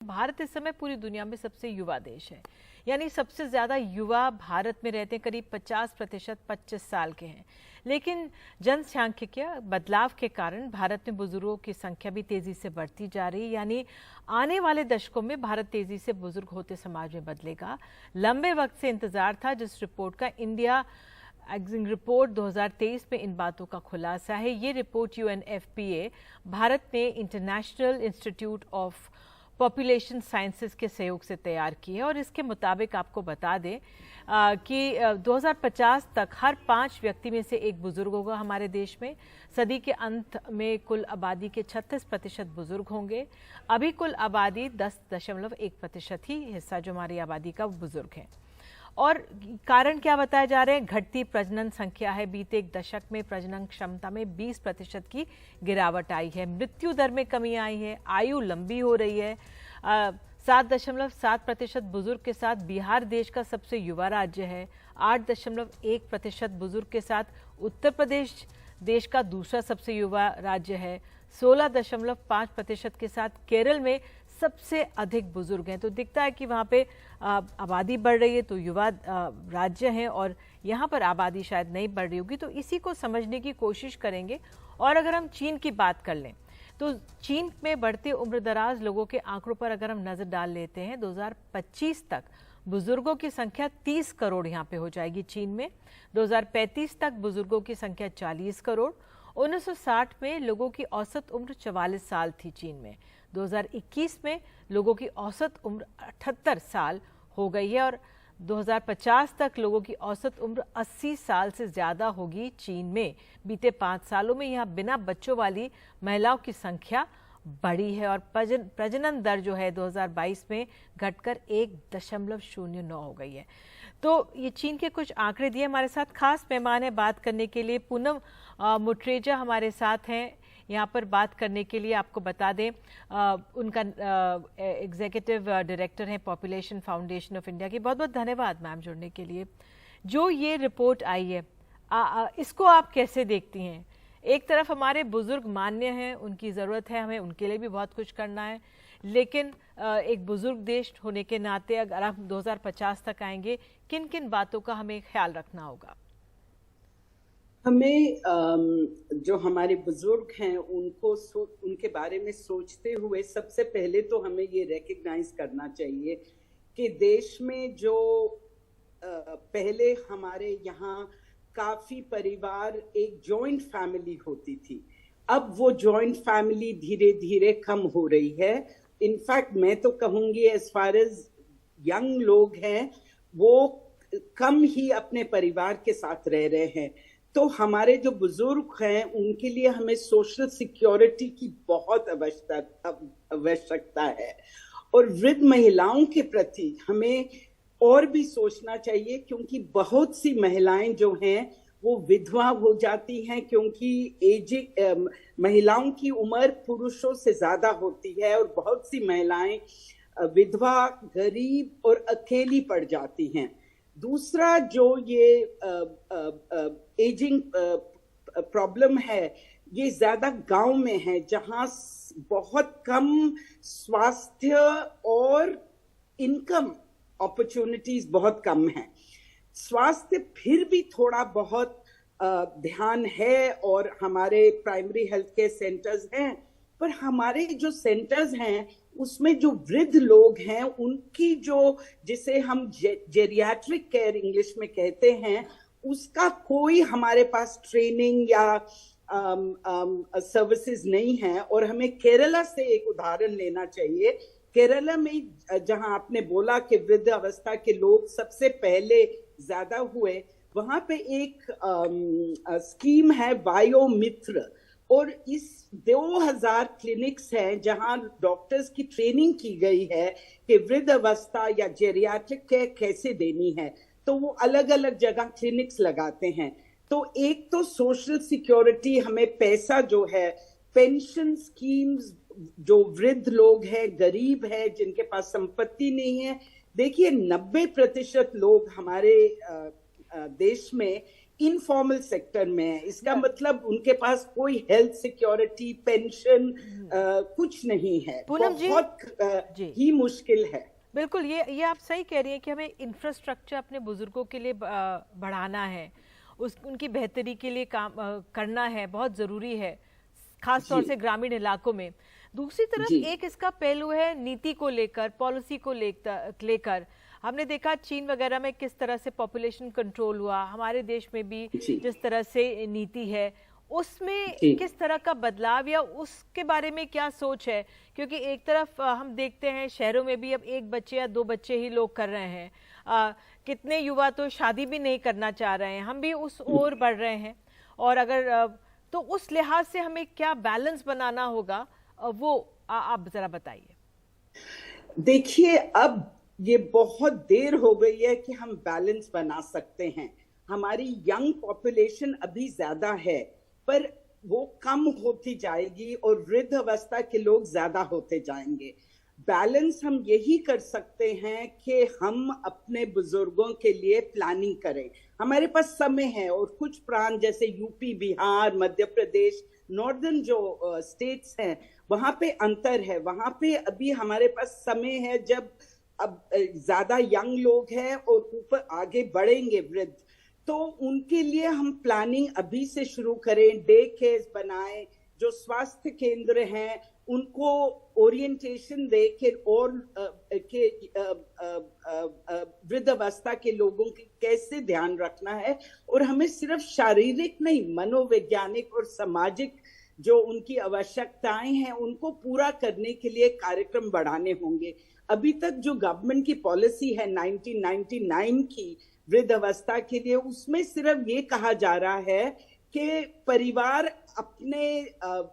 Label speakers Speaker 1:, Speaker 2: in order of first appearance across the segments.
Speaker 1: भारत इस समय पूरी दुनिया में सबसे युवा देश है, यानी सबसे ज्यादा युवा भारत में रहते हैं, करीब 50% 25 साल के हैं। लेकिन जनसांख्यिकीय बदलाव के कारण भारत में बुजुर्गों की संख्या भी तेजी से बढ़ती जा रही है, यानी आने वाले दशकों में भारत तेजी से बुजुर्ग होते समाज में बदलेगा। लंबे वक्त से इंतजार था जिस रिपोर्ट का, इंडिया एग्जिंग रिपोर्ट 2023 में इन बातों का खुलासा है। ये रिपोर्ट UNFPA भारत ने international institute of population sciences के सहयोग से तैयार की है और इसके मुताबिक आपको बता दें कि 2050 तक हर 5 व्यक्ति में से एक बुजुर्ग होगा हमारे देश में। सदी के अंत में कुल आबादी के 36% बुजुर्ग होंगे। अभी कुल आबादी 10.1% ही हिस्सा जो हमारी आबादी का बुजुर्ग है। और कारण क्या बताए जा रहे हैं? घटती प्रजनन संख्या है। बीते एक दशक में प्रजनन क्षमता में 20% की गिरावट आई है। मृत्यु दर में कमी आई है। आयु लंबी हो रही है। 7.7% बुजुर्ग के साथ बिहार देश का सबसे युवा राज्य है। 8.1% बुजुर्ग के साथ उत्तर प्रदेश देश का दूसरा सबसे युवा राज्य है। 16.5% के साथ केरल में सबसे अधिक बुजुर्ग हैं। तो दिखता है कि वहाँ पे आबादी बढ़ रही है तो युवा राज्य हैं और यहाँ पर आबादी शायद नहीं बढ़ रही होगी। तो इसी को समझने की कोशिश करेंगे। और अगर हम चीन की बात कर लें तो चीन में बढ़ते उम्रदराज लोगों के आंकड़ों पर अगर हम नजर डाल लेते हैं, 2025 तक बुजुर्गों की संख्या 30 करोड़ यहाँ पे हो जाएगी चीन में। 2035 तक बुजुर्गों की संख्या 40 करोड़। 1960 में लोगों की औसत उम्र 44 साल थी चीन में। 2021 में लोगों की औसत उम्र 78 साल हो गई है और 2050 तक लोगों की औसत उम्र 80 साल से ज़्यादा होगी चीन में। बीते 5 सालों में यहाँ बिना बच्चों वाली महिलाओं की संख्या बढ़ी है और प्रजनन दर जो है 2022 में घटकर 1.09 हो गई है। तो ये चीन के कुछ आंकड़े दिए। हमारे साथ खास मेहमान है बात करने के लिए, पूनम मुट्रेजा हमारे साथ हैं यहाँ पर बात करने के लिए। आपको बता दें उनका एग्जीक्यूटिव डायरेक्टर हैं पॉपुलेशन फाउंडेशन ऑफ इंडिया की। बहुत बहुत धन्यवाद मैम जुड़ने के लिए। जो ये रिपोर्ट आई है इसको आप कैसे देखती हैं? एक तरफ हमारे बुजुर्ग मान्य हैं, उनकी ज़रूरत है, हमें उनके लिए भी बहुत कुछ करना है, लेकिन एक बुजुर्ग देश होने के नाते अगर हम 2050 तक आएंगे, किन किन बातों का हमें ख्याल रखना होगा?
Speaker 2: हमें जो हमारे बुजुर्ग हैं उनके बारे में सोचते हुए सबसे पहले तो हमें ये रिकग्नाइज करना चाहिए कि देश में जो पहले हमारे यहाँ काफी परिवार एक जॉइंट फैमिली होती थी, अब वो जॉइंट फैमिली धीरे धीरे कम हो रही है। इनफैक्ट मैं तो कहूंगी एज फार एज यंग लोग हैं वो कम ही अपने परिवार के साथ रह रहे हैं। तो हमारे जो बुजुर्ग हैं उनके लिए हमें सोशल सिक्योरिटी की बहुत आवश्यकता है और वृद्ध महिलाओं के प्रति हमें और भी सोचना चाहिए, क्योंकि बहुत सी महिलाएं जो हैं वो विधवा हो जाती हैं, क्योंकि महिलाओं की उम्र पुरुषों से ज्यादा होती है और बहुत सी महिलाएं विधवा, गरीब और अकेली पड़ जाती हैं। दूसरा जो ये एजिंग प्रॉब्लम है ये ज्यादा गांव में है जहां बहुत कम स्वास्थ्य और इनकम अपॉर्चुनिटीज बहुत कम है। स्वास्थ्य फिर भी थोड़ा बहुत ध्यान है और हमारे प्राइमरी हेल्थ केयर सेंटर्स हैं, पर हमारे जो सेंटर्स हैं उसमें जो वृद्ध लोग हैं उनकी जो जिसे हम जेरियाट्रिक केयर इंग्लिश में कहते हैं उसका कोई हमारे पास ट्रेनिंग या सर्विसेज नहीं है। और हमें केरला से एक उदाहरण लेना चाहिए। केरला में जहां आपने बोला कि वृद्ध अवस्था के लोग सबसे पहले ज्यादा हुए, वहां पे एक स्कीम है वायोमित्र और इस 2000 क्लिनिक्स हैं जहां डॉक्टर्स की ट्रेनिंग की गई है कि वृद्ध अवस्था या जेरियाट्रिक केयर कैसे देनी है। तो वो अलग अलग जगह क्लिनिक्स लगाते हैं। तो एक तो सोशल सिक्योरिटी, हमें पैसा जो है पेंशन स्कीम्स, जो वृद्ध लोग हैं, गरीब है, जिनके पास संपत्ति नहीं है। देखिए 90% लोग हमारे देश में इनफॉर्मल सेक्टर में है। इसका मतलब उनके पास कोई हेल्थ सिक्योरिटी, पेंशन कुछ नहीं है। बहुत ही मुश्किल है।
Speaker 1: बिल्कुल, ये आप सही कह रही हैं कि हमें इंफ्रास्ट्रक्चर अपने बुजुर्गों के लिए बढ़ाना है, उनकी बेहतरी के लिए काम करना है, बहुत ज़रूरी है, खास तौर से ग्रामीण इलाकों में। दूसरी तरफ एक इसका पहलू है नीति को लेकर, पॉलिसी को लेकर। हमने देखा चीन वगैरह में किस तरह से पॉपुलेशन कंट्रोल हुआ, हमारे देश में भी जिस तरह से नीति है, उसमें किस तरह का बदलाव या उसके बारे में क्या सोच है? क्योंकि एक तरफ हम देखते हैं शहरों में भी अब 1 बच्चे या 2 बच्चे ही लोग कर रहे हैं, कितने युवा तो शादी भी नहीं करना चाह रहे हैं, हम भी उस ओर बढ़ रहे हैं। और अगर तो उस लिहाज से हमें क्या बैलेंस बनाना होगा, वो आप जरा बताइए।
Speaker 2: देखिए, अब ये बहुत देर हो गई है कि हम बैलेंस बना सकते हैं। हमारी यंग पॉपुलेशन अभी ज्यादा है, पर वो कम होती जाएगी और वृद्ध अवस्था के लोग ज्यादा होते जाएंगे। बैलेंस हम यही कर सकते हैं कि हम अपने बुजुर्गों के लिए प्लानिंग करें। हमारे पास समय है, और कुछ प्रांत जैसे यूपी, बिहार, मध्य प्रदेश, नॉर्दर्न जो स्टेट्स हैं, वहां पे अंतर है। वहां पे अभी हमारे पास समय है, जब अब ज्यादा यंग लोग हैं और ऊपर आगे बढ़ेंगे वृद्ध, तो उनके लिए हम प्लानिंग अभी से शुरू करें। डे केयर्स बनाएं, जो स्वास्थ्य केंद्र हैं उनको ओरिएंटेशन दे के और वृद्ध अवस्था के लोगों की कैसे ध्यान रखना है। और हमें सिर्फ शारीरिक नहीं, मनोवैज्ञानिक और सामाजिक जो उनकी आवश्यकताएं हैं उनको पूरा करने के लिए कार्यक्रम बढ़ाने होंगे। अभी तक जो गवर्नमेंट की पॉलिसी है 1999 की वृद्ध अवस्था के लिए, उसमें सिर्फ ये कहा जा रहा है कि परिवार अपने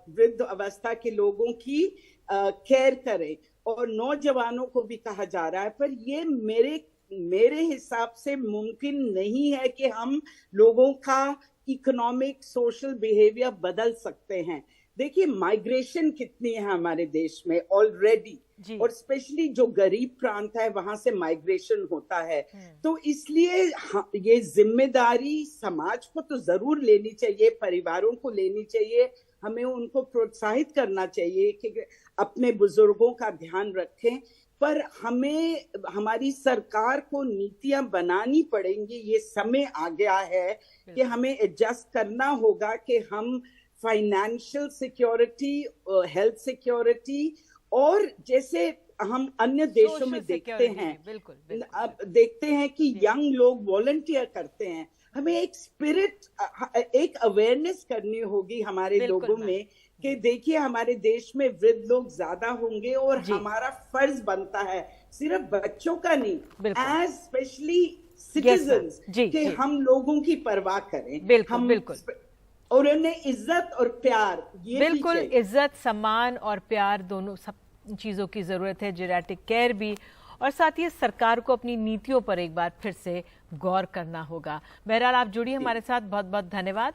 Speaker 2: वृद्ध अवस्था के लोगों की केयर करे, और नौजवानों को भी कहा जा रहा है। पर ये मेरे हिसाब से मुमकिन नहीं है कि हम लोगों का इकोनॉमिक, सोशल बिहेवियर बदल सकते हैं। देखिए, माइग्रेशन कितनी है हमारे देश में ऑलरेडी, और स्पेशली जो गरीब प्रांत है वहां से माइग्रेशन होता है। तो इसलिए ये जिम्मेदारी समाज को तो जरूर लेनी चाहिए, परिवारों को लेनी चाहिए। हमें उनको प्रोत्साहित करना चाहिए कि अपने बुजुर्गों का ध्यान रखें, पर हमें हमारी सरकार को नीतियां बनानी पड़ेंगी। ये समय आ गया है कि हमें एडजस्ट करना होगा कि हम फाइनेंशियल सिक्योरिटी, हेल्थ सिक्योरिटी, और जैसे हम अन्य देशों में देखते हैं, अब देखते हैं कि यंग लोग वॉलंटियर करते हैं। हमें एक स्पिरिट, एक अवेयरनेस करनी होगी हमारे लोगों में कि देखिए, हमारे देश में वृद्ध लोग ज्यादा होंगे और हमारा फर्ज बनता है, सिर्फ बच्चों का नहीं, एज स्पेशली सिटीजन्स, कि हम लोगों की परवाह करें।
Speaker 1: बिल्कुल।
Speaker 2: और उन्हें इज्जत और प्यार, ये
Speaker 1: बिल्कुल, इज्जत, सम्मान और प्यार, दोनों सब चीज़ों की ज़रूरत है, जेरियाट्रिक केयर भी, और साथ ही सरकार को अपनी नीतियों पर एक बार फिर से गौर करना होगा। बहरहाल, आप जुड़ी हमारे साथ, बहुत बहुत धन्यवाद।